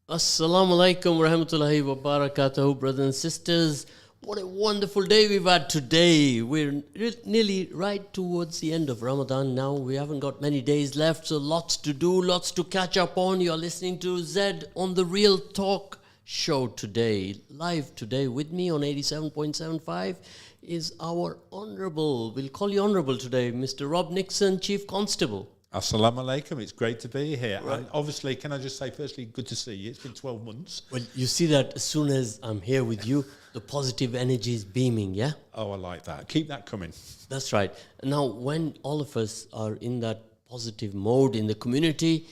Assalamu alaikum wa rahmatullahi wa barakatuhu, brothers and sisters. What a wonderful day we've had today. We're nearly right towards the end of Ramadan now. We haven't got many days left, so lots to do, lots to catch up on. You're listening to Zed on the Real Talk show today. Live today with me on 87.75 is our honourable, we'll call you honourable today, Mr. Rob Nixon, Chief Constable. Assalamu alaikum, it's great to be here. Right. And obviously, can I just say, firstly, good to see you. It's been 12 months. Well, you see that as soon as I'm here with you, the positive energy is beaming, yeah? Oh, I like that. Keep that coming. That's right. Now, when all of us are in that positive mode in the community,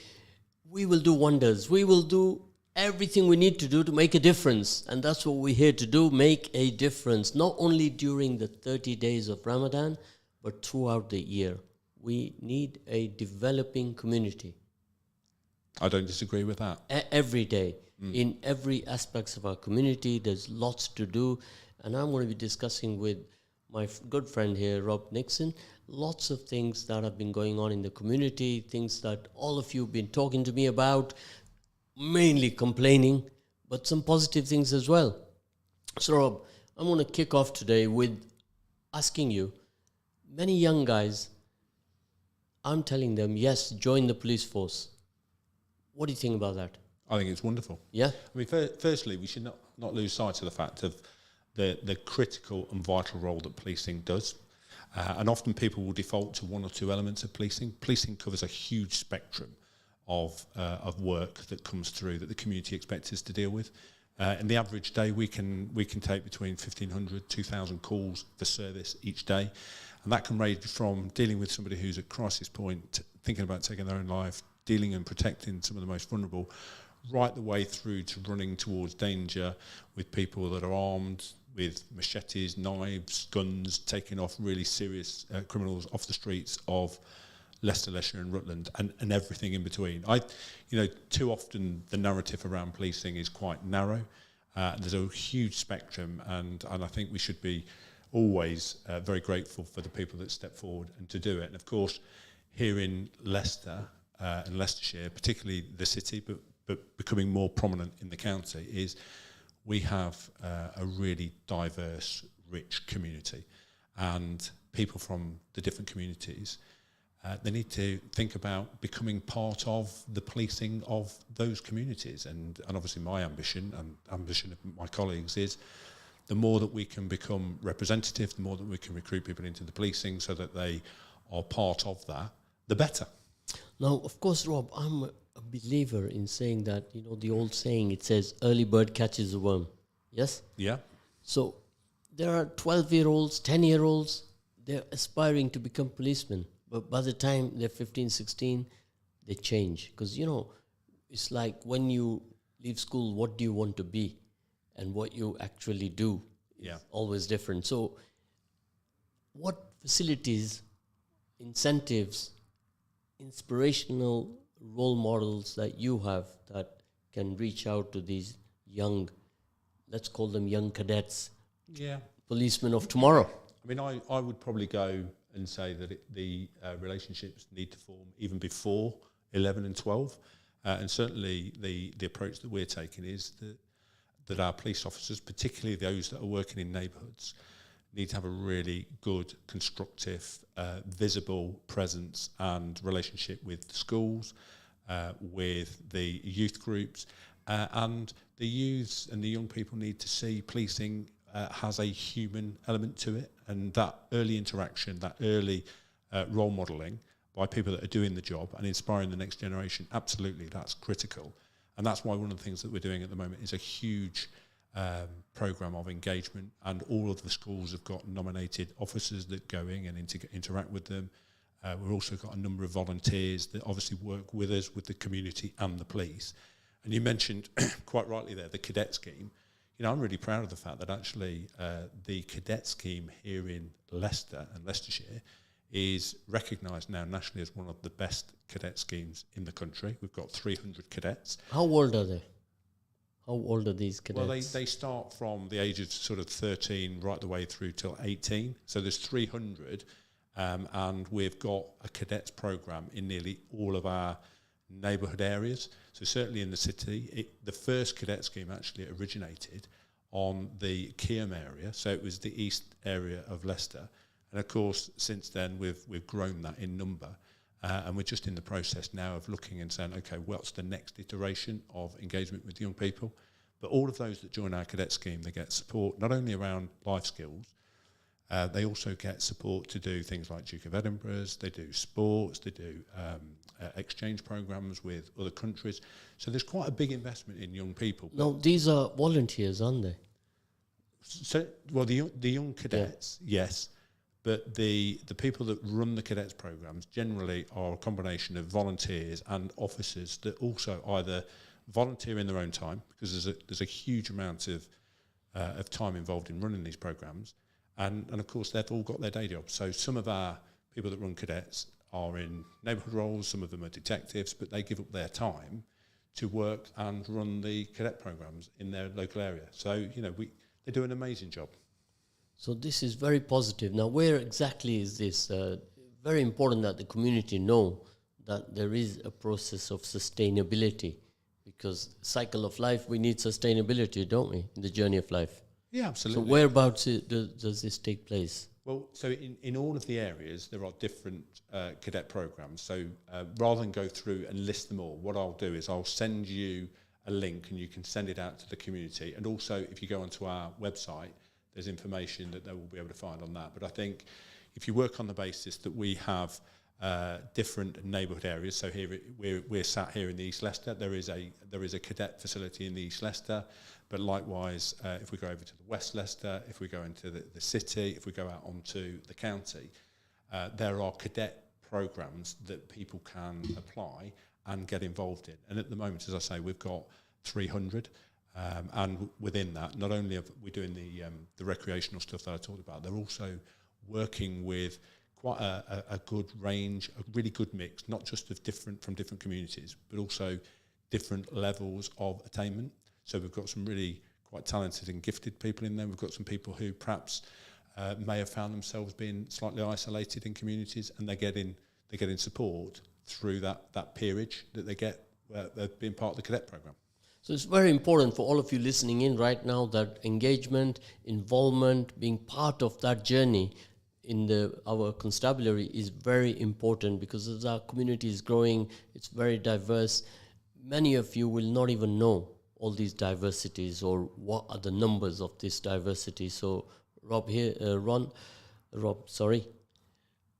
we will do wonders. We will do everything we need to do to make a difference. And that's what we're here to do, make a difference, not only during the 30 days of Ramadan, but throughout the year. We need a developing community. I don't disagree with that. Every day, in every aspects of our community, there's lots to do. And I'm going to be discussing with my good friend here, Rob Nixon, lots of things that have been going on in the community, things that all of you have been talking to me about, mainly complaining, but some positive things as well. So, Rob, I'm going to kick off today with asking you, many young guys, I'm telling them, yes, join the police force. What do you think about that? I think it's wonderful. Yeah? I mean, firstly, we should not lose sight of the fact of the critical and vital role that policing does. And often people will default to one or two elements of policing. Policing covers a huge spectrum of work that comes through that the community expects us to deal with. In the average day, we can take between 1,500, 2,000 calls for service each day. And that can range from dealing with somebody who's at crisis point, thinking about taking their own life, dealing and protecting some of the most vulnerable, right the way through to running towards danger with people that are armed with machetes, knives, guns, taking off really serious criminals off the streets of Leicestershire and Rutland, and everything in between. Too often the narrative around policing is quite narrow. There's a huge spectrum, and I think we should be always very grateful for the people that step forward and to do it. And of course, here in Leicester and Leicestershire, particularly the city, but becoming more prominent in the county, is we have a really diverse, rich community, and people from the different communities. They need to think about becoming part of the policing of those communities. And obviously my ambition and ambition of my colleagues is the more that we can become representative, the more that we can recruit people into the policing so that they are part of that, the better. Now, of course, Rob, I'm a believer in saying that, the old saying, it says, early bird catches the worm. Yes? Yeah. So there are 12-year-olds, 10-year-olds, they're aspiring to become policemen. But by the time they're 15, 16, they change. Because, it's like when you leave school, what do you want to be? And what you actually do is always different. So what facilities, incentives, inspirational role models that you have that can reach out to these young, let's call them young cadets, policemen of tomorrow? I mean, I would probably go and say that the relationships need to form even before 11 and 12. And certainly the approach that we're taking is that our police officers, particularly those that are working in neighbourhoods, need to have a really good, constructive, visible presence and relationship with the schools, with the youth groups, and the youths and the young people need to see policing has a human element to it, and that early interaction, that early role modelling by people that are doing the job and inspiring the next generation, absolutely, that's critical. And that's why one of the things that we're doing at the moment is a huge programme of engagement, and all of the schools have got nominated officers that go in and interact with them. We've also got a number of volunteers that obviously work with us, with the community and the police. And you mentioned, quite rightly there, the cadet scheme. I'm really proud of the fact that actually the cadet scheme here in Leicester and Leicestershire is recognised now nationally as one of the best cadet schemes in the country. We've got 300 cadets. How old are they? How old are these cadets? Well, they start from the age of sort of 13 right the way through till 18. So there's 300, and we've got a cadets programme in nearly all of our neighbourhood areas. So certainly in the city, the first cadet scheme actually originated on the Keam area, so it was the east area of Leicester. And of course, since then, we've grown that in number. And we're just in the process now of looking and saying, okay, what's the next iteration of engagement with young people? But all of those that join our cadet scheme, they get support not only around life skills, they also get support to do things like Duke of Edinburgh's, they do sports, they do exchange programs with other countries. So there's quite a big investment in young people. Now, these are volunteers, aren't they? So, well, the young cadets, yes, but the people that run the cadets programs generally are a combination of volunteers and officers that also either volunteer in their own time, because there's a huge amount of time involved in running these programs, and of course they've all got their day jobs. So some of our people that run cadets are in neighbourhood roles, some of them are detectives, but they give up their time to work and run the cadet programs in their local area. So they do an amazing job. So this is very positive. Now, where exactly is this? Very important that the community know that there is a process of sustainability, because cycle of life, we need sustainability, don't we, in the journey of life? Yeah, absolutely. So whereabouts does this take place? Well, so in all of the areas, there are different cadet programs. So rather than go through and list them all, what I'll do is I'll send you a link and you can send it out to the community. And also, if you go onto our website, there's information that they will be able to find on that. But I think if you work on the basis that we have different neighbourhood areas, so here we're sat here in the East Leicester, there is a cadet facility in the East Leicester, but likewise if we go over to the West Leicester, if we go into the city, if we go out onto the county, there are cadet programmes that people can apply and get involved in. And at the moment, as I say, we've got 300. And within that, not only are we doing the recreational stuff that I talked about, they're also working with quite a good range, a really good mix, not just of different communities, but also different levels of attainment. So we've got some really quite talented and gifted people in there. We've got some people who perhaps may have found themselves being slightly isolated in communities, and they're getting support through that peerage that they get being part of the cadet program. So it's very important for all of you listening in right now that engagement, involvement, being part of that journey in our constabulary is very important, because as our community is growing, it's very diverse. Many of you will not even know all these diversities or what are the numbers of this diversity. So Rob,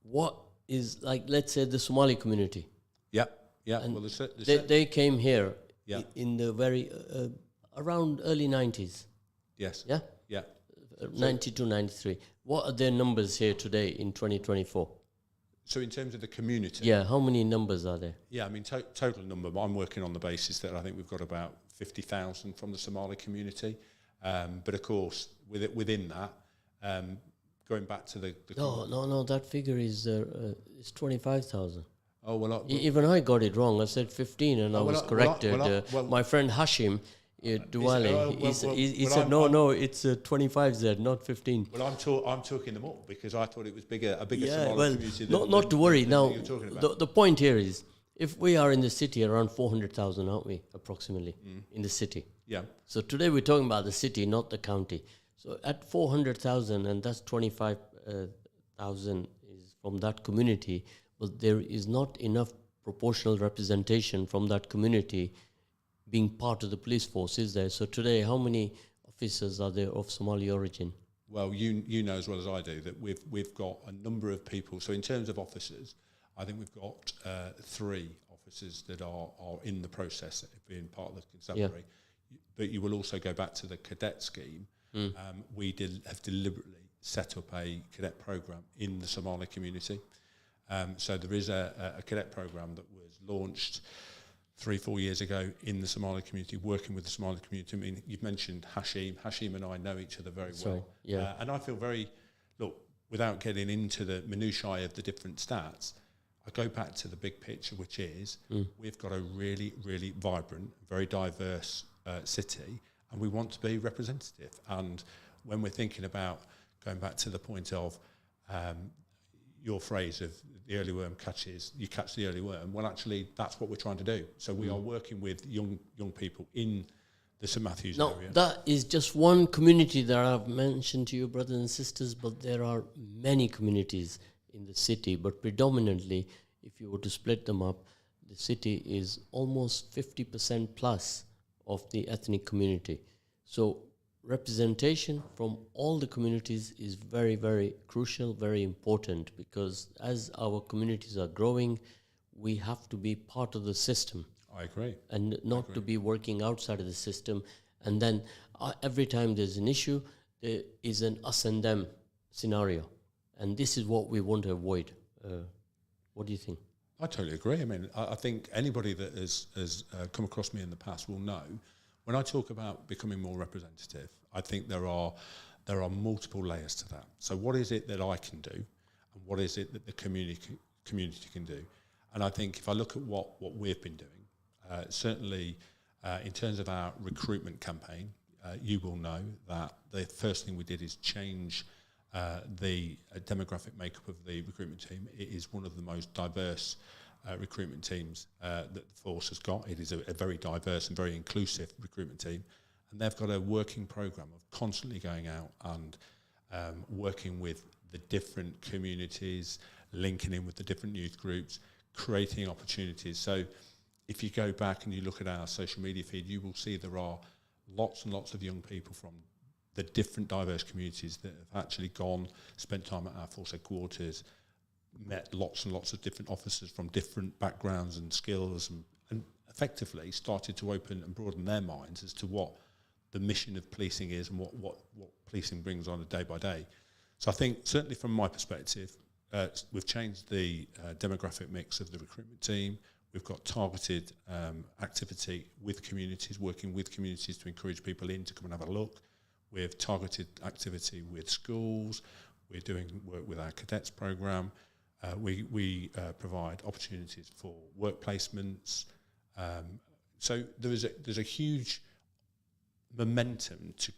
what is, like, let's say the Somali community? Yeah. And well, they came here Yeah. in the very around early 90s. Yes. Yeah? Yeah. 92, 93. What are their numbers here today in 2024? So in terms of the community? Yeah, how many numbers are there? Yeah, I mean, total number, I'm working on the basis that I think we've got about 50,000 from the Somali community. But of course, within that, going back to the No, that figure is 25,000. Oh, well, Even I got it wrong. I said 15 and I was corrected. My friend Hashim Duwale, he said, no, it's 25 Z, not 15. Well, I'm talking them up because I thought it was a bigger Yeah, Somali well, community. not to worry. Now, you're talking about. the point here is, if we are in the city around 400,000, aren't we, approximately, in the city? Yeah. So today we're talking about the city, not the county. So at 400,000, and that's 25,000 is from that community, but there is not enough proportional representation from that community being part of the police force, is there? So today, how many officers are there of Somali origin? Well, you know as well as I do that we've got a number of people. So in terms of officers, I think we've got 3 officers that are in the process of being part of the constabulary. Yeah. But you will also go back to the cadet scheme. We have deliberately set up a cadet program in the Somali community. So there is a cadet program that was launched 3-4 years ago in the Somali community, working with the Somali community. I mean, you've mentioned Hashim. Hashim and I know each other very well. Yeah. And I feel without getting into the minutiae of the different stats, I go back to the big picture, which is we've got a really, really vibrant, very diverse city, and we want to be representative. And when we're thinking about going back to the point of your phrase of the early worm you catch the early worm. Well, actually, that's what we're trying to do. So we are working with young people in the St Matthews area. That is just one community that I've mentioned to you, brothers and sisters, but there are many communities in the city. But predominantly, if you were to split them up, the city is almost 50% plus of the ethnic community. So representation from all the communities is very, very crucial, very important, because as our communities are growing, we have to be part of the system. I agree. And not to be working outside of the system. And then every time there's an issue, there is an us and them scenario. And this is what we want to avoid. What do you think? I totally agree. I mean, I think anybody that has come across me in the past will know, when I talk about becoming more representative, I think there are multiple layers to that. So what is it that I can do, and what is it that the community can do? And I think if I look at what we've been doing, certainly in terms of our recruitment campaign, you will know that the first thing we did is change the demographic makeup of the recruitment team. It is one of the most diverse recruitment teams that the force has got. It is a very diverse and very inclusive recruitment team, and they've got a working programme of constantly going out and working with the different communities, linking in with the different youth groups, creating opportunities. So if you go back and you look at our social media feed, you will see there are lots and lots of young people from the different diverse communities that have actually gone, spent time at our force headquarters, met lots and lots of different officers from different backgrounds and skills, and effectively started to open and broaden their minds as to what the mission of policing is and what policing brings on a day by day. So I think, certainly from my perspective, we've changed the demographic mix of the recruitment team. We've got targeted activity with communities, working with communities to encourage people in to come and have a look. We have targeted activity with schools. We're doing work with our cadets program. We provide opportunities for work placements. So there's a huge momentum to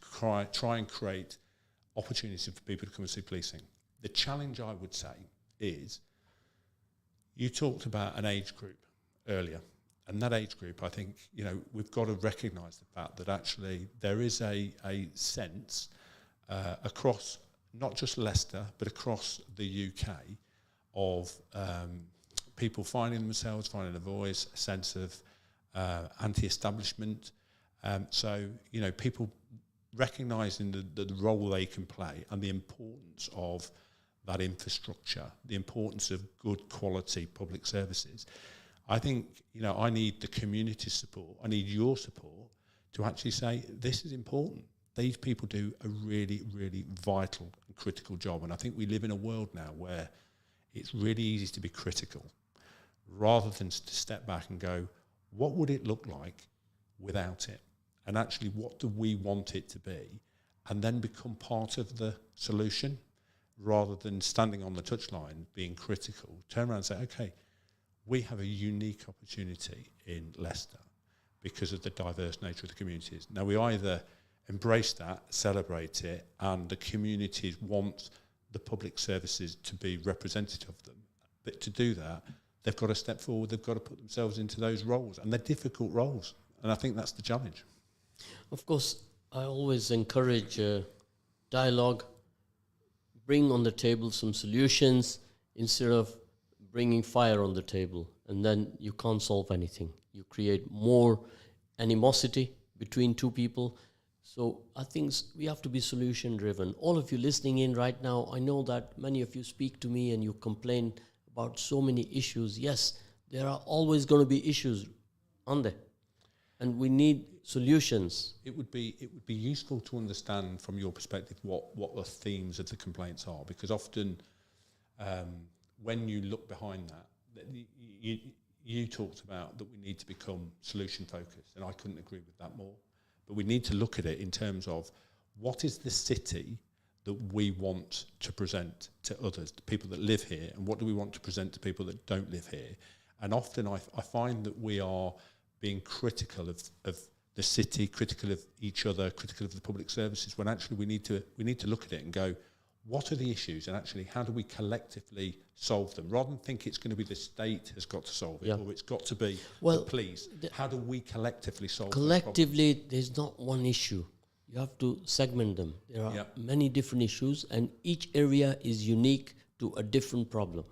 try and create opportunities for people to come and see policing. The challenge, I would say, is you talked about an age group earlier, and that age group, I think, we've got to recognise the fact that actually there is a sense across not just Leicester but across the UK of people finding themselves, finding a voice, a sense of anti-establishment. So people recognising the role they can play and the importance of that infrastructure, the importance of good quality public services. I think, I need the community support. I need your support to actually say, this is important. These people do a really, really vital and critical job. And I think we live in a world now where it's really easy to be critical rather than to step back and go, what would it look like without it? And actually, what do we want it to be? And then become part of the solution rather than standing on the touchline being critical. Turn around and say, okay, we have a unique opportunity in Leicester because of the diverse nature of the communities. Now, we either embrace that, celebrate it, and the communities want the public services to be representative of them. But to do that, they've got to step forward, they've got to put themselves into those roles, and they're difficult roles. And I think that's the challenge. Of course, I always encourage dialogue, bring on the table some solutions instead of bringing fire on the table, and then you can't solve anything. You create more animosity between two people. So I think we have to be solution driven. All of you listening in right now, I know that many of you speak to me and you complain about so many issues. Yes, there are always going to be issues, aren't there? And we need solutions. It would be useful to understand from your perspective what the themes of the complaints are, because often when you look behind that, you talked about that we need to become solution focused, and I couldn't agree with that more. But we need to look at it in terms of what is the city that we want to present to others, the people that live here, and what do we want to present to people that don't live here. And often I find that we are being critical of the city, critical of each other, critical of the public services, when actually we need to look at it and go, what are the issues and actually how do we collectively solve them, rather than think it's going to be the state has got to solve it or it's got to be the police. How do we collectively solve collectively? There's not one issue. You have to segment them. There are many different issues, and each area is unique to a different problem.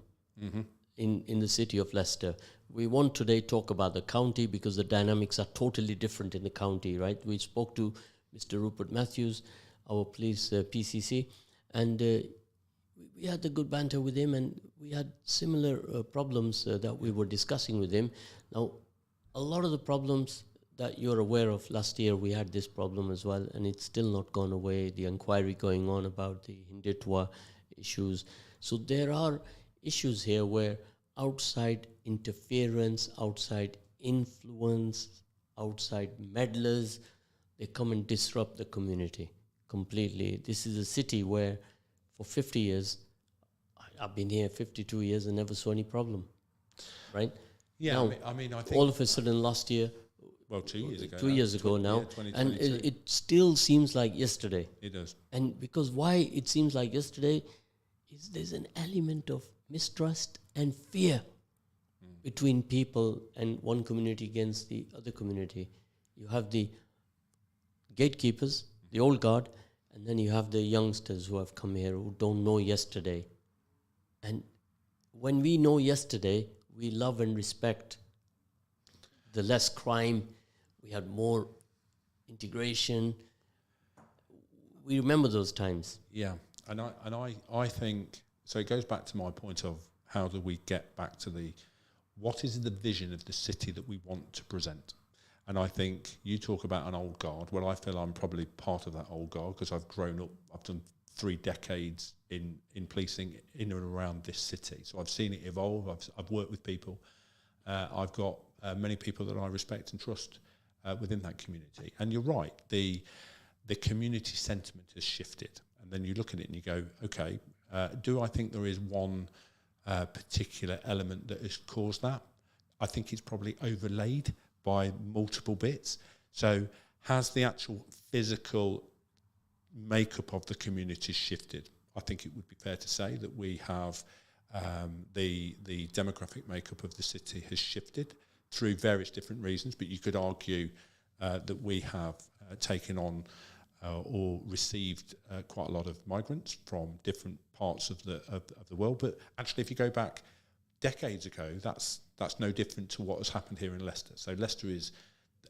In the city of Leicester, we won't today talk about the county because the dynamics are totally different in the county, right? We spoke to Mr. Rupert Matthews, our police PCC, and we had a good banter with him, and we had similar problems that we were discussing with him. Now, a lot of the problems that you're aware of, last year we had this problem as well, and it's still not gone away. The inquiry going on about the Hindutva issues. So there are issues here where outside interference, outside influence, outside meddlers, they come and disrupt the community completely. This is a city where for 50 years, I've been here 52 years and never saw any problem, right? Yeah, now, I mean, I think... all of a sudden last year... Well, 2 years ago. 2 years ago now. And it still seems like yesterday. It does. And because why it seems like yesterday is there's an element of mistrust and fear between people and one community against the other community. You have the gatekeepers, the old guard, and then you have the youngsters who have come here who don't know yesterday. And when we know yesterday, we love and respect the less crime. We had more integration. We remember those times. Yeah, and I think, so it goes back to my point of how do we get back to what is the vision of the city that we want to present? And I think you talk about an old guard. Well, I feel I'm probably part of that old guard because I've grown up, I've done 3 decades in policing in and around this city. So I've seen it evolve, I've worked with people. I've got many people that I respect and trust within that community. And you're right, the community sentiment has shifted. And then you look at it and you go, okay, do I think there is one particular element that has caused that? I think it's probably overlaid by multiple bits. So has the actual physical makeup of the community shifted? I think it would be fair to say that we have the demographic makeup of the city has shifted through various different reasons, but you could argue that we have taken on or received quite a lot of migrants from different parts of the world. But actually, if you go back decades ago, that's no different to what has happened here in Leicester. So Leicester is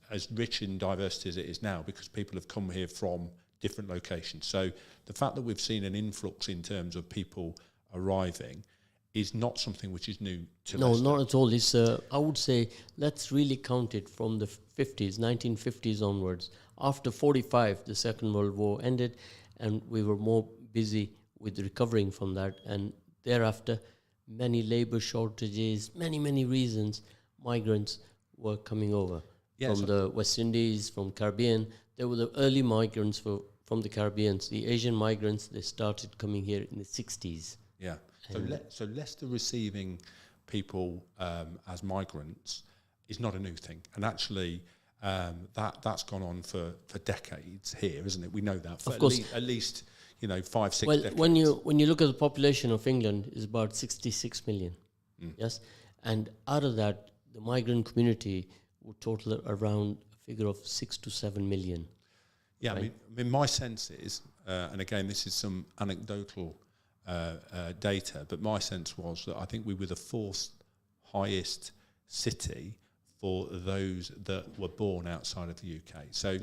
as rich in diversity as it is now because people have come here from different locations. So the fact that we've seen an influx in terms of people arriving is not something which is new to Leicester. No, not at all. It's, I would say, let's really count it from the 50s, 1950s onwards. After 45, the Second World War ended, and we were more busy with recovering from that. And thereafter, many labor shortages, many reasons, migrants were coming over from the West Indies, from Caribbean. There were the early migrants from the Caribbean. The Asian migrants, they started coming here in the 60s. Yeah. So Leicester receiving people as migrants is not a new thing. And actually, that's gone on for decades here, isn't it? We know that. For of course. At least 5, 6 well, decades. when you look at the population of England, it's about 66 million. Yes? And out of that, the migrant community would total around a figure of 6 to 7 million. Yeah, right? I mean, my sense is, and again, this is some anecdotal data, but my sense was that I think we were the 4th highest city for those that were born outside of the UK. So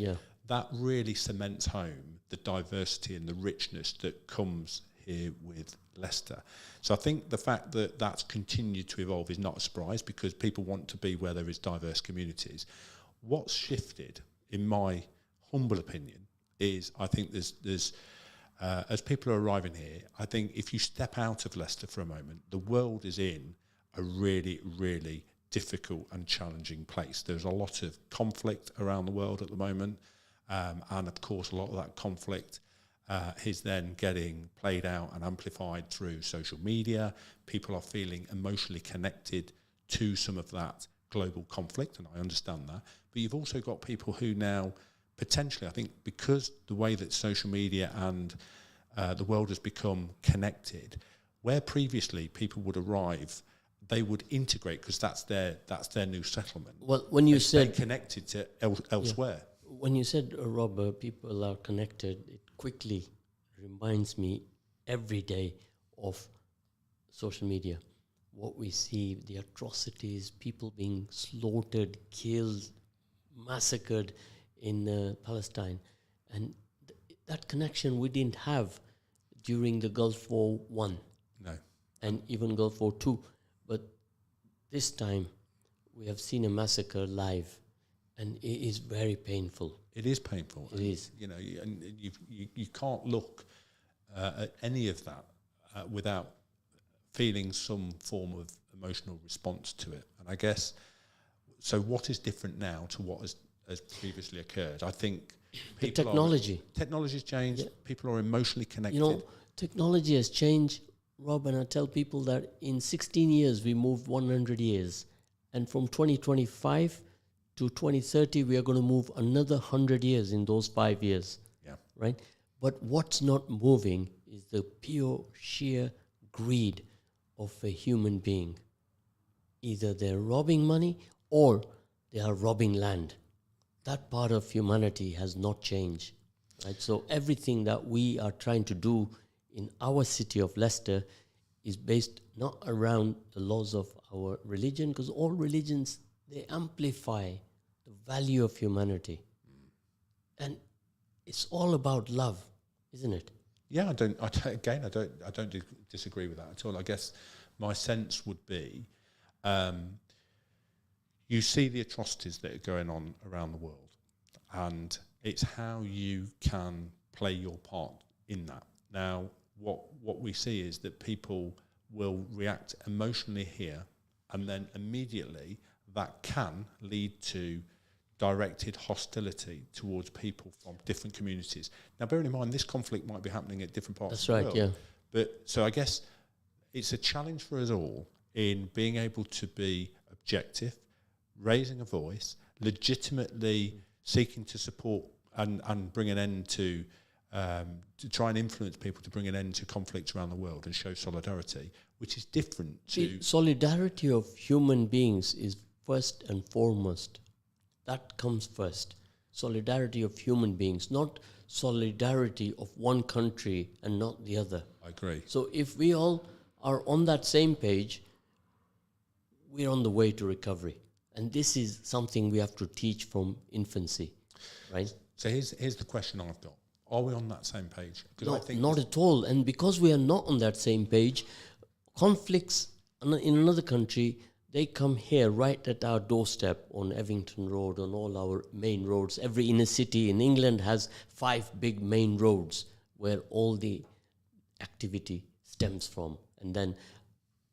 that really cements home the diversity and the richness that comes here with Leicester. So I think the fact that that's continued to evolve is not a surprise because people want to be where there is diverse communities. What's shifted, in my humble opinion, is I think there's as people are arriving here, I think if you step out of Leicester for a moment, the world is in a really, really difficult and challenging place. There's a lot of conflict around the world at the moment, and of course a lot of that conflict is then getting played out and amplified through social media. People are feeling emotionally connected to some of that global conflict, and I understand that. But you've also got people who now potentially, I think, because the way that social media and the world has become connected. Where previously people would arrive, they would integrate because that's their new settlement. Well, when you They said connected to elsewhere. when you said, Rob, people are connected, it quickly reminds me every day of social media. What we see, the atrocities, people being slaughtered, killed, massacred in Palestine. And that connection we didn't have during the Gulf War I. No. And even Gulf War II. But this time, we have seen a massacre live, and it is very painful. It is painful. It is. You know, and you can't look at any of that without feeling some form of emotional response to it. And I guess, so what is different now to what has previously occurred? I think The technology. Technology's changed. People are emotionally connected. You know, technology has changed, Rob, and I tell people that in 16 years, we moved 100 years. And from 2025 to 2030, we are going to move another 100 years in those 5 years. Yeah. Right? But what's not moving is the pure, sheer greed of a human being. Either they're robbing money or they are robbing land. That part of humanity has not changed. Right? So everything that we are trying to do in our city of Leicester is based not around the laws of our religion, because all religions, they amplify the value of humanity. And it's all about love, isn't it? Yeah, I don't disagree with that at all. I guess my sense would be, you see the atrocities that are going on around the world, and it's how you can play your part in that. Now, what we see is that people will react emotionally here, and then immediately that can lead to directed hostility towards people from different communities. Now, bearing in mind, this conflict might be happening at different parts of the world. That's right, yeah. But so I guess it's a challenge for us all in being able to be objective, raising a voice, legitimately seeking to support and bring an end to try and influence people to bring an end to conflicts around the world and show solidarity, which is different to... Solidarity of human beings is first and foremost. That comes first. Solidarity of human beings, not solidarity of one country and not the other. I agree. So if we all are on that same page, we're on the way to recovery. And this is something we have to teach from infancy, right? So here's the question I've got. Are we on that same page? No, not at all. And because we are not on that same page, conflicts in another country, they come here right at our doorstep on Evington Road, on all our main roads. Every inner city in England has 5 big main roads where all the activity stems from. And then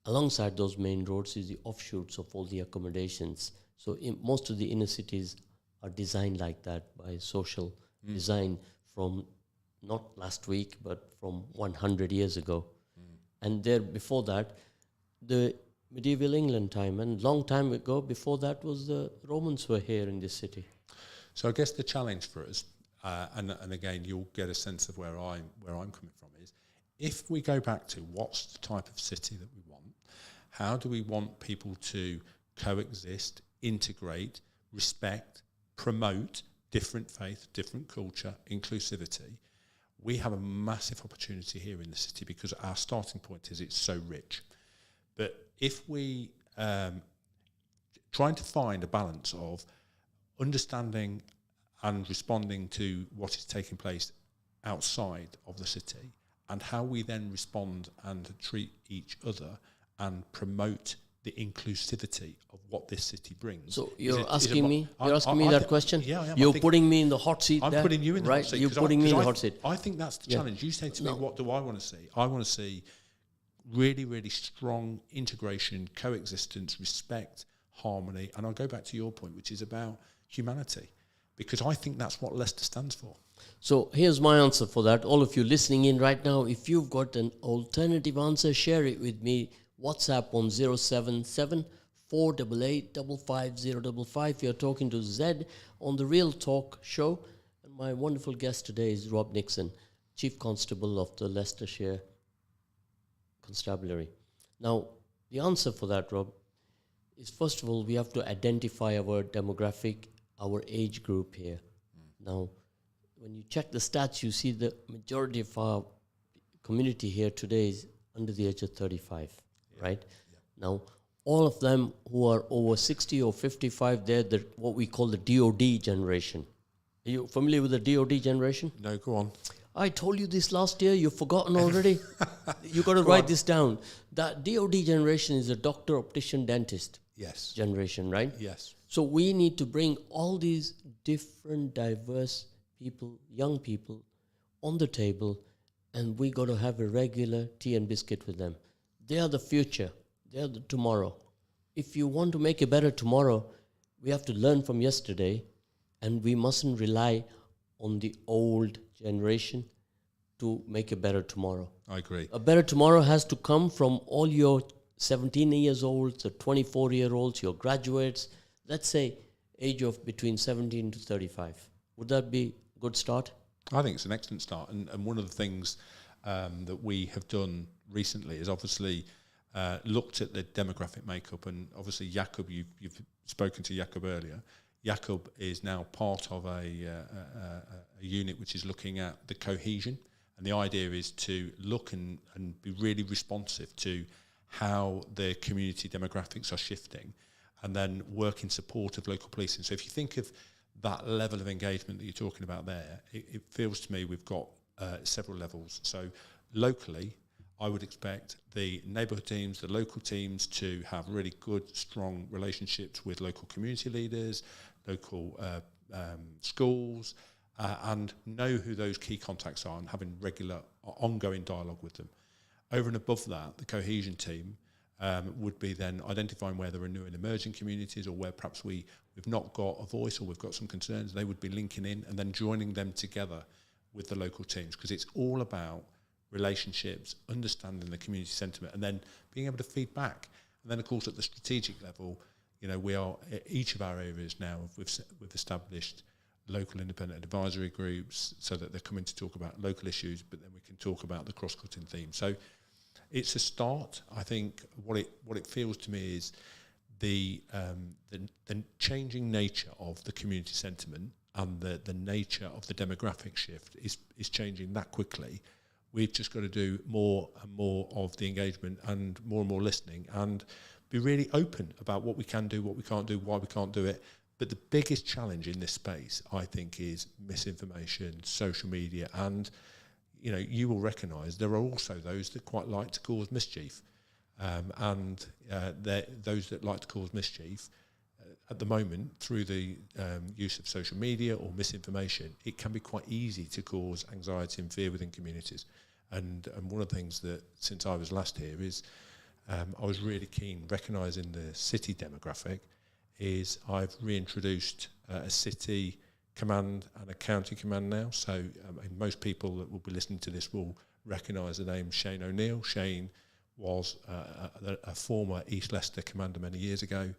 alongside those main roads is the offshoots of all the accommodations. So most of the inner cities are designed like that by social design from not last week, but from 100 years ago. And there before that, the medieval England time, and long time ago, before that was the Romans were here in this city. So I guess the challenge for us, and again, you'll get a sense of where I'm coming from, is if we go back to what's the type of city that we want, how do we want people to coexist, integrate, respect, promote different faith, different culture, inclusivity, we have a massive opportunity here in the city because our starting point is it's so rich. But if we trying to find a balance of understanding and responding to what is taking place outside of the city and how we then respond and treat each other and promote the inclusivity of what this city brings. So you're asking me that question? Yeah, I am. You're putting me in the hot seat. I'm putting you in the hot seat. You're putting me in the hot seat. I think that's the challenge. You say to me, what do I want to see? I want to see really, really strong integration, coexistence, respect, harmony. And I'll go back to your point, which is about humanity, because I think that's what Leicester stands for. So here's my answer for that. All of you listening in right now, if you've got an alternative answer, share it with me. WhatsApp on 077 488 55055. You're talking to Zed on the Real Talk show. And my wonderful guest today is Rob Nixon, Chief Constable of the Leicestershire Constabulary. Now, the answer for that, Rob, is first of all, we have to identify our demographic, our age group here. Now, when you check the stats, you see the majority of our community here today is under the age of 35, right? Now, all of them who are over 60 or 55, they're what we call the DOD generation. Are you familiar with the DOD generation? No, go on. I told you this last year. You've forgotten already. You got to write this down. That DOD generation is a doctor, optician, dentist generation, right? Yes. So we need to bring all these different, diverse people, young people, on the table, and we got to have a regular tea and biscuit with them. They are the future. They are the tomorrow. If you want to make a better tomorrow, we have to learn from yesterday, and we mustn't rely on the old generation to make a better tomorrow. I agree. A better tomorrow has to come from all your 17 years olds, the 24-year-olds, your graduates, let's say age of between 17 to 35. Would that be a good start? I think it's an excellent start. And one of the things that we have done recently is obviously looked at the demographic makeup. And obviously, Jacob, you've spoken to Jacob earlier. Jacob is now part of a unit which is looking at the cohesion. And the idea is to look and be really responsive to how the community demographics are shifting and then work in support of local policing. So if you think of that level of engagement that you're talking about there, it feels to me we've got several levels. So locally, I would expect the neighbourhood teams, the local teams to have really good, strong relationships with local community leaders, local schools, and know who those key contacts are and having regular, ongoing dialogue with them. Over and above that, the cohesion team would be then identifying where there are new and emerging communities or where perhaps we've not got a voice or we've got some concerns. They would be linking in and then joining them together with the local teams, because it's all about relationships, understanding the community sentiment, and then being able to feed back. And then, of course, at the strategic level, you know, we are each of our areas now. We've established local independent advisory groups so that they're coming to talk about local issues, but then we can talk about the cross-cutting theme. So it's a start. I think what it feels to me is the changing nature of the community sentiment and the nature of the demographic shift is changing that quickly. We've just got to do more and more of the engagement and more listening and be really open about what we can do, what we can't do, why we can't do it. But the biggest challenge in this space, I think, is misinformation, social media, and you will recognise there are also those that quite like to cause mischief, and those that like to cause mischief at the moment through the use of social media or misinformation, it can be quite easy to cause anxiety and fear within communities. And one of the things that since I was last here is I was really keen, recognising the city demographic, is I've reintroduced a city command and a county command now. So most people that will be listening to this will recognise the name Shane O'Neill. Shane was a former East Leicester commander many years ago.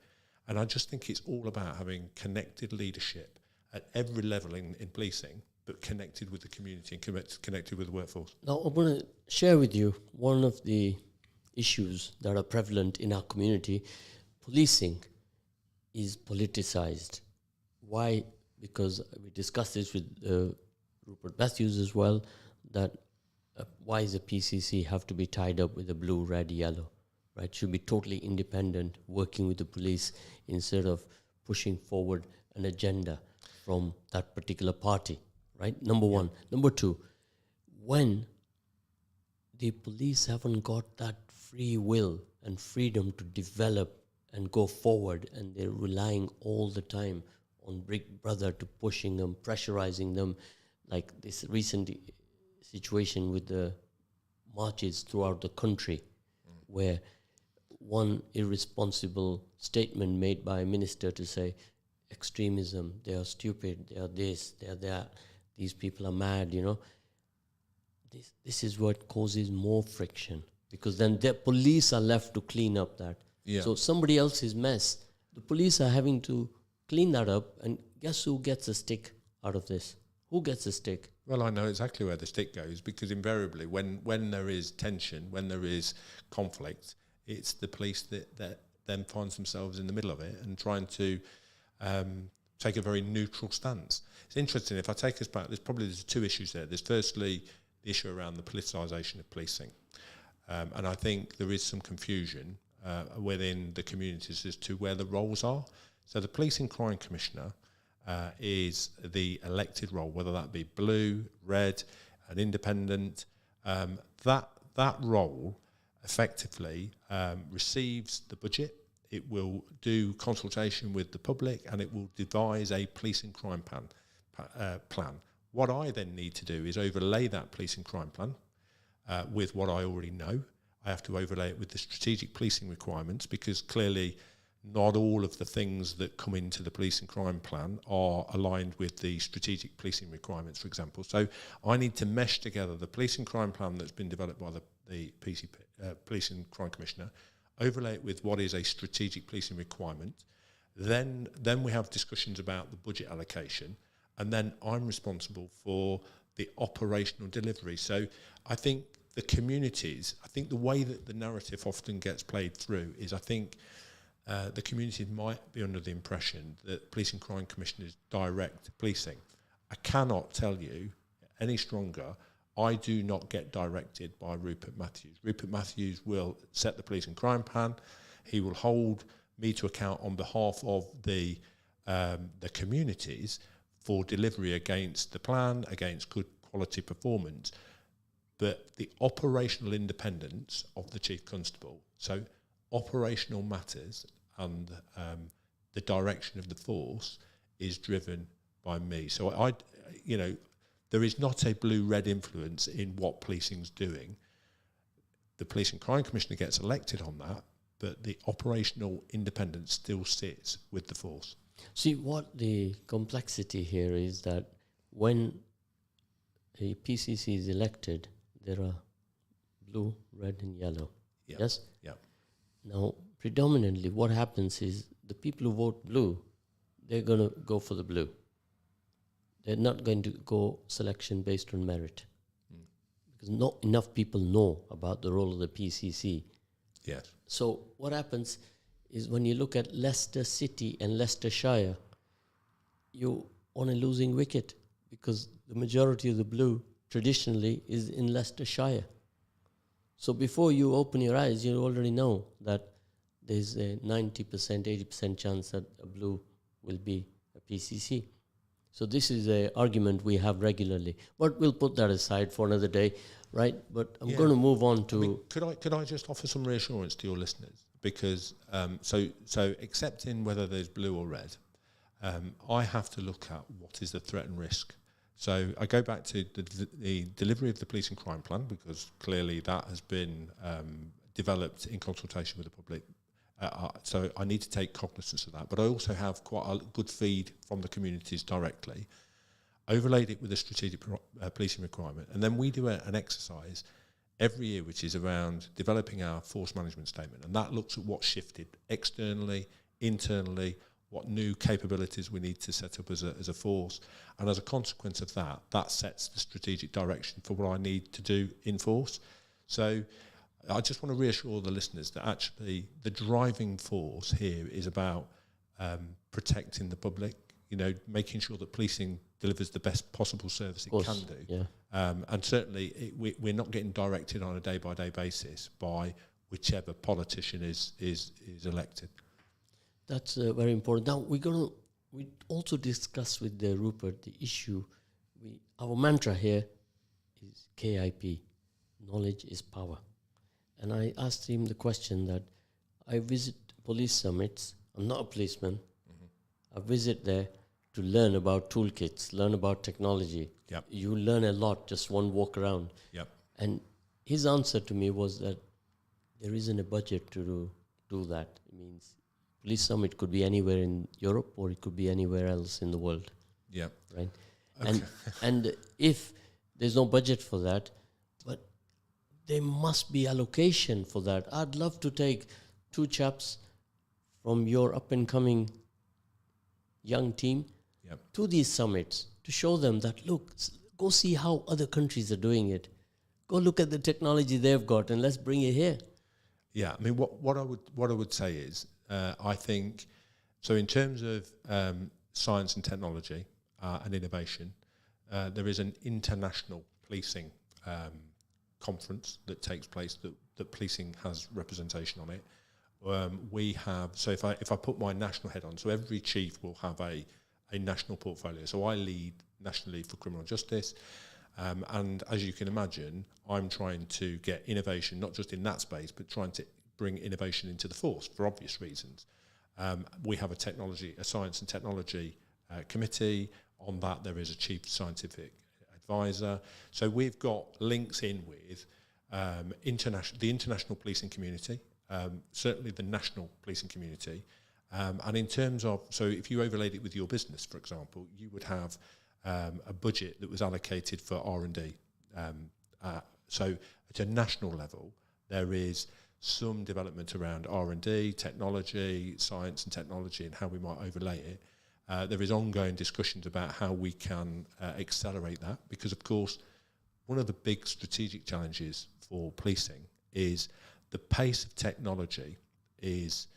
And I just think it's all about having connected leadership at every level in policing, but connected with the community and connected with the workforce. Now, I want to share with you one of the issues that are prevalent in our community. Policing is politicized. Why? Because we discussed this with Rupert Matthews as well, that why does the PCC have to be tied up with the blue, red, yellow? Right? Should be totally independent, working with the police instead of pushing forward an agenda from that particular party. Right? Number one. Number two, when the police haven't got that free will and freedom to develop and go forward, and they're relying all the time on Big Brother to pushing them, pressurizing them, like this recent situation with the marches throughout the country, where one irresponsible statement made by a minister to say, extremism, they are stupid, they are this, they are that, these people are mad, This is what causes more friction, because then the police are left to clean up that. Yeah. So somebody else's mess, the police are having to clean that up, and guess who gets a stick out of this? Who gets a stick? Well, I know exactly where the stick goes, because invariably when there is tension, when there is conflict, it's the police that then finds themselves in the middle of it and trying to take a very neutral stance. It's interesting, if I take us back, there's two issues there. There's firstly the issue around the politicisation of policing. And I think there is some confusion within the communities as to where the roles are. So the Policing Crime Commissioner is the elected role, whether that be blue, red, an independent. That role effectively receives the budget. It will do consultation with the public, and it will devise a policing crime plan. What I then need to do is overlay that policing crime plan with what I already know. I have to overlay it with the strategic policing requirements, because clearly not all of the things that come into the policing crime plan are aligned with the strategic policing requirements, for example. So I need to mesh together the policing crime plan that's been developed by the Policing Crime Commissioner, overlay it with what is a strategic policing requirement. Then we have discussions about the budget allocation, and then I'm responsible for the operational delivery. So I think the communities, I think the way that the narrative often gets played through is, I think the community might be under the impression that Policing Crime Commissioners direct policing. I cannot tell you any stronger, I do not get directed by Rupert Matthews. Rupert Matthews will set the policing crime plan. He will hold me to account on behalf of the communities for delivery against the plan, against good quality performance. But the operational independence of the Chief Constable, so operational matters and the direction of the force is driven by me. So there is not a blue-red influence in what policing's doing. The Policing Crime Commissioner gets elected on that, but the operational independence still sits with the force. See, what the complexity here is that when a PCC is elected, there are blue, red and yellow. Yep. Yes? Yeah. Now, predominantly what happens is the people who vote blue, they're going to go for the blue. They're not going to go selection based on merit. Because not enough people know about the role of the PCC. Yes. So what happens is when you look at Leicester City and Leicestershire, you're on a losing wicket, because the majority of the blue traditionally is in Leicestershire. So before you open your eyes, you already know that there's a 90%, 80% chance that a blue will be a PCC. So this is an argument we have regularly. But we'll put that aside for another day, right? But I'm going to move on to... Could I just offer some reassurance to your listeners? Because, so accepting whether there's blue or red, I have to look at what is the threat and risk. So I go back to the delivery of the policing crime plan, because clearly that has been developed in consultation with the public. So I need to take cognizance of that. But I also have quite a good feed from the communities directly, overlaid it with a strategic policing requirement. And then we do an exercise every year, which is around developing our force management statement. And that looks at what shifted externally, internally, what new capabilities we need to set up as a force. And as a consequence of that, that sets the strategic direction for what I need to do in force. So I just want to reassure the listeners that actually the driving force here is about protecting the public, making sure that policing delivers the best possible service it can do. Yeah. And certainly we're not getting directed on a day-by-day basis by whichever politician is elected. That's very important. Now, we also discuss with Rupert the issue. Our mantra here is KIP, knowledge is power. And I asked him the question that I visit police summits. I'm not a policeman. I visit there to learn about toolkits, learn about technology. Yep. You learn a lot, just one walk around. Yep. And his answer to me was that there isn't a budget to do that. It means police summit could be anywhere in Europe or it could be anywhere else in the world. Yeah. Right. Okay. And if there's no budget for that, but there must be allocation for that. I'd love to take two chaps from your up and coming young team to these summits to show them that, look, Go see how other countries are doing it. Go look at the technology they've got and let's bring it here. Yeah, I mean, what I would say is, I think, so in terms of science and technology and innovation, there is an international policing conference that takes place that policing has representation on it. We have, so if I put my national head on, so every chief will have a national portfolio. So I lead nationally for criminal justice. And as you can imagine, I'm trying to get innovation, not just in that space, but trying to bring innovation into the force for obvious reasons. We have a science and technology committee. On that, there is a chief scientific advisor. So we've got links in with the international policing community, certainly the national policing community. And in terms of, so if you overlaid it with your business, for example, you would have a budget that was allocated for R&D. So at a national level, there is some development around R&D, technology, science and technology, and how we might overlay it. There is ongoing discussions about how we can accelerate that, because, of course, one of the big strategic challenges for policing is the pace of technology is,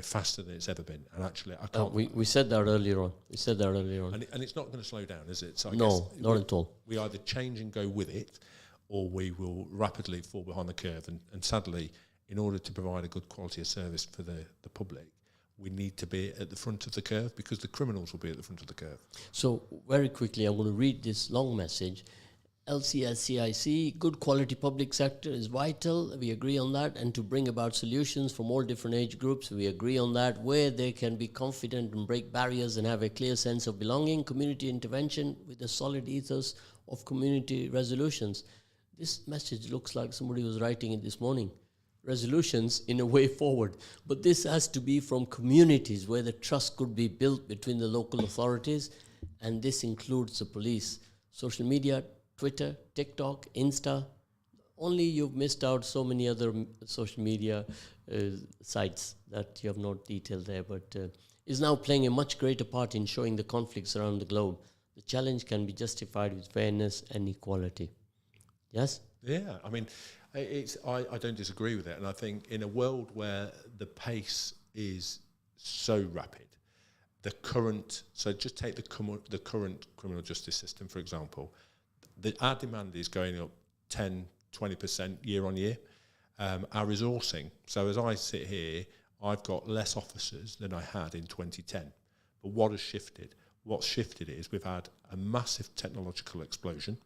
faster than it's ever been. And actually, I can't. We said that earlier on. And it's not going to slow down, is it? So I no, guess not at all. We either change and go with it, or we will rapidly fall behind the curve. And sadly, in order to provide a good quality of service for the public, we need to be at the front of the curve, because the criminals will be at the front of the curve. So very quickly, I'm going to read this long message. LCSCIC, good quality public sector is vital. We agree on that. And to bring about solutions from all different age groups, we agree on that, where they can be confident and break barriers and have a clear sense of belonging, community intervention with a solid ethos of community resolutions. This message looks like somebody was writing it this morning. Resolutions in a way forward. But this has to be from communities where the trust could be built between the local authorities, and this includes the police. Social media, Twitter, TikTok, Insta. Only you've missed out so many other social media sites that you have not detailed there, but is now playing a much greater part in showing the conflicts around the globe. The challenge can be justified with fairness and equality. Yes? Yeah, I mean, I don't disagree with it. And I think in a world where the pace is so rapid, so just take the current criminal justice system, for example. Our demand is going up 10, 20% year on year. Our resourcing, so as I sit here, I've got less officers than I had in 2010. But what has shifted? What's shifted is we've had a massive technological explosion.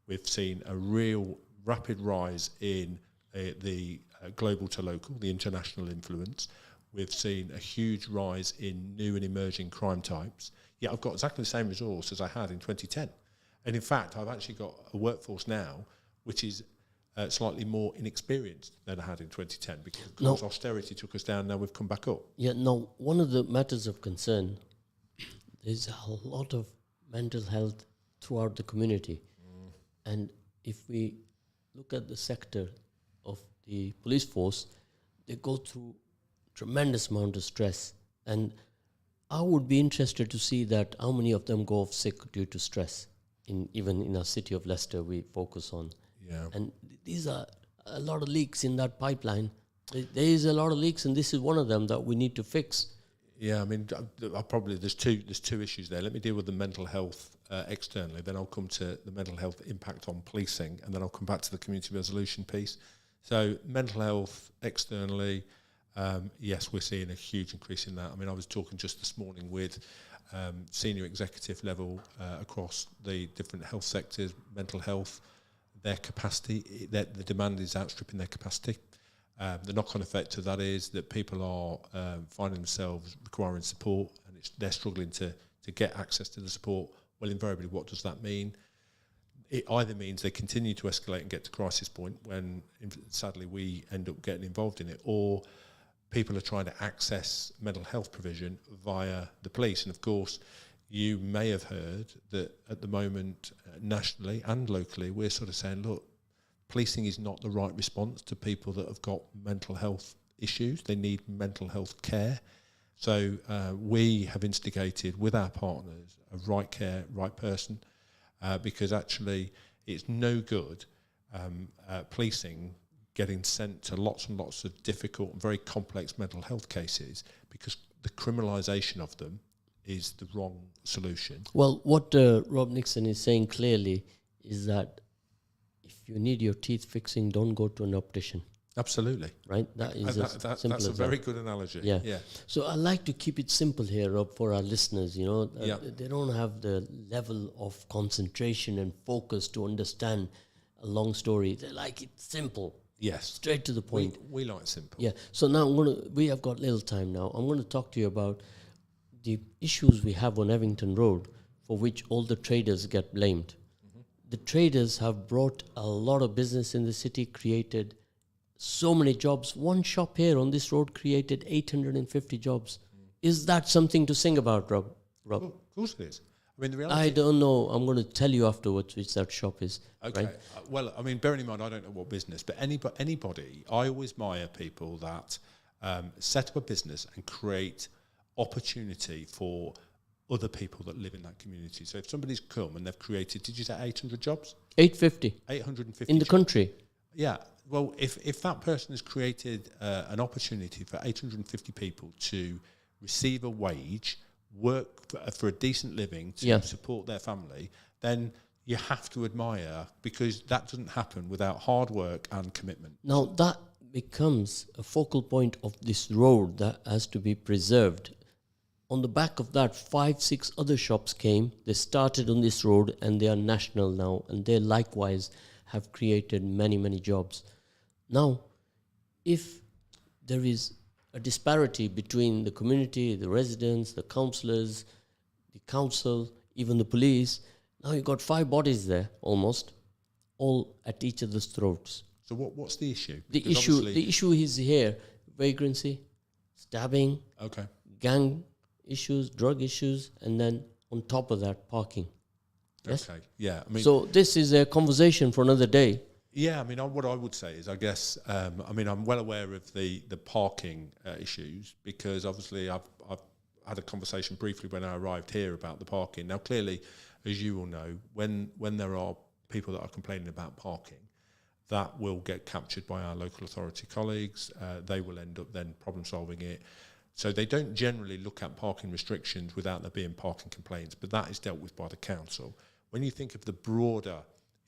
We've seen a real rapid rise in the global to local, the international influence. We've seen a huge rise in new and emerging crime types. Yet I've got exactly the same resource as I had in 2010. And in fact, I've actually got a workforce now which is slightly more inexperienced than I had in 2010, because austerity took us down, now we've come back up. Yeah, no, one of the matters of concern, there's a lot of mental health throughout the community. And if we look at the sector of the police force, they go through tremendous amount of stress. And I would be interested to see that how many of them go off sick due to stress. Even in our city of Leicester, we focus on. Yeah. And these are a lot of leaks in that pipeline. There is a lot of leaks, and this is one of them that we need to fix. Yeah, I mean, there's two issues there. Let me deal with the mental health externally, then I'll come to the mental health impact on policing, and then I'll come back to the community resolution piece. So mental health externally, yes, we're seeing a huge increase in that. I mean, I was talking just this morning with senior executive level across the different health sectors, mental health, their capacity, the demand is outstripping their capacity. The knock-on effect of that is that people are finding themselves requiring support, and they're struggling to get access to the support. Well, invariably, what does that mean? It either means they continue to escalate and get to crisis point when, sadly, we end up getting involved in it, or people are trying to access mental health provision via the police. And, of course, you may have heard that at the moment, nationally and locally, we're sort of saying, look, policing is not the right response to people that have got mental health issues. They need mental health care. So we have instigated with our partners a right care, right person because actually it's no good policing getting sent to lots and lots of difficult and very complex mental health cases, because the criminalisation of them is the wrong solution. Well, what Rob Nixon is saying clearly is that if you need your teeth fixing, don't go to an optician. Absolutely. Right? That is as simple that's a as very that. good analogy. Yeah. Yeah. So I like to keep it simple here, Rob, for our listeners. You know, Yeah. they don't have the level of concentration and focus to understand a long story. They like it simple, Yes. straight to the point. We like simple. Yeah. So now we have got little time now. I'm going to talk to you about the issues we have on Evington Road, for which all the traders get blamed. The traders have brought a lot of business in the city, created so many jobs. One shop here on this road created 850 jobs. Is that something to sing about, Rob? Oh, of course it is. I mean, the reality... I don't know. I'm going to tell you afterwards which that shop is. Okay. Right? Well, I mean, bearing in mind, I don't know what business, but anybody, I always admire people that set up a business and create opportunity for other people that live in that community. So if somebody's come and they've created, did you say 800 jobs? 850. 850 in the jobs. country. Yeah. Well, if that person has created an opportunity for 850 people to receive a wage, work for a decent living to support their family, then you have to admire, because that doesn't happen without hard work and commitment. Now that becomes a focal point of this road that has to be preserved. On the back of that, 5-6 other shops came. They started on this road and they are national now, and they likewise have created many, many jobs. Now, if there is a disparity between the community, the residents, the councillors, the council, even the police, now you've got 5 bodies there almost, all at each other's throats. So what's the issue? The Because issue is here: vagrancy, stabbing, okay, gang issues, drug issues, and then on top of that, parking. Yes? okay, yeah. I mean, So this is a conversation for another day. yeah, I mean, what I would say is, I guess, I mean, I'm well aware of the parking issues, because obviously I've had a conversation briefly when I arrived here about the parking. Now, clearly, as you will know, when there are people that are complaining about parking, that will get captured by our local authority colleagues. They will end up then problem solving it. So they don't generally look at parking restrictions without there being parking complaints, but that is dealt with by the council. When you think of the broader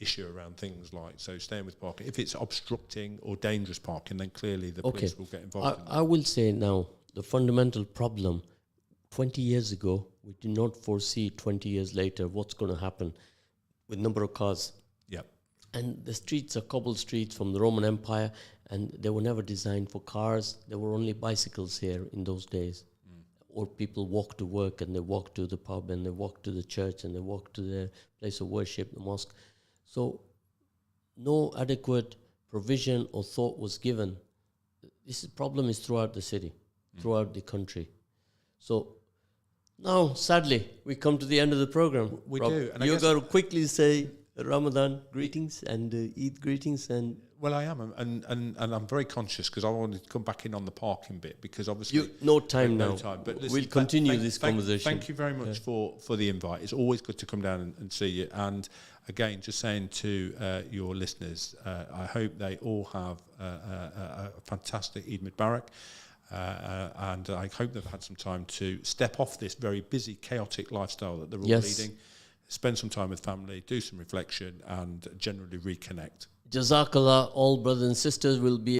issue around things like, so staying with parking, if it's obstructing or dangerous parking, then clearly the police will get involved in that. I will say now, the fundamental problem, 20 years ago, we did not foresee 20 years later what's going to happen with number of cars. Yep. And the streets are cobbled streets from the Roman Empire, and they were never designed for cars. There were only bicycles here in those days. Or people walk to work, and they walk to the pub, and they walk to the church, and they walk to their place of worship, the mosque. So no adequate provision or thought was given. This problem is throughout the city, throughout the country. So now, sadly, we come to the end of the program. We Rob, do. And you got to quickly say Ramadan greetings and Eid greetings. And well, I am, and I'm very conscious, because I wanted to come back in on the parking bit, because obviously no time no now. time. But listen, we'll continue this conversation. Thank you very much for the invite. It's always good to come down and see you. And again, just saying to your listeners, I hope they all have a fantastic Eid Mubarak. And I hope they've had some time to step off this very busy, chaotic lifestyle that they're all leading, spend some time with family, do some reflection, and generally reconnect. Jazakallah, all brothers and sisters will be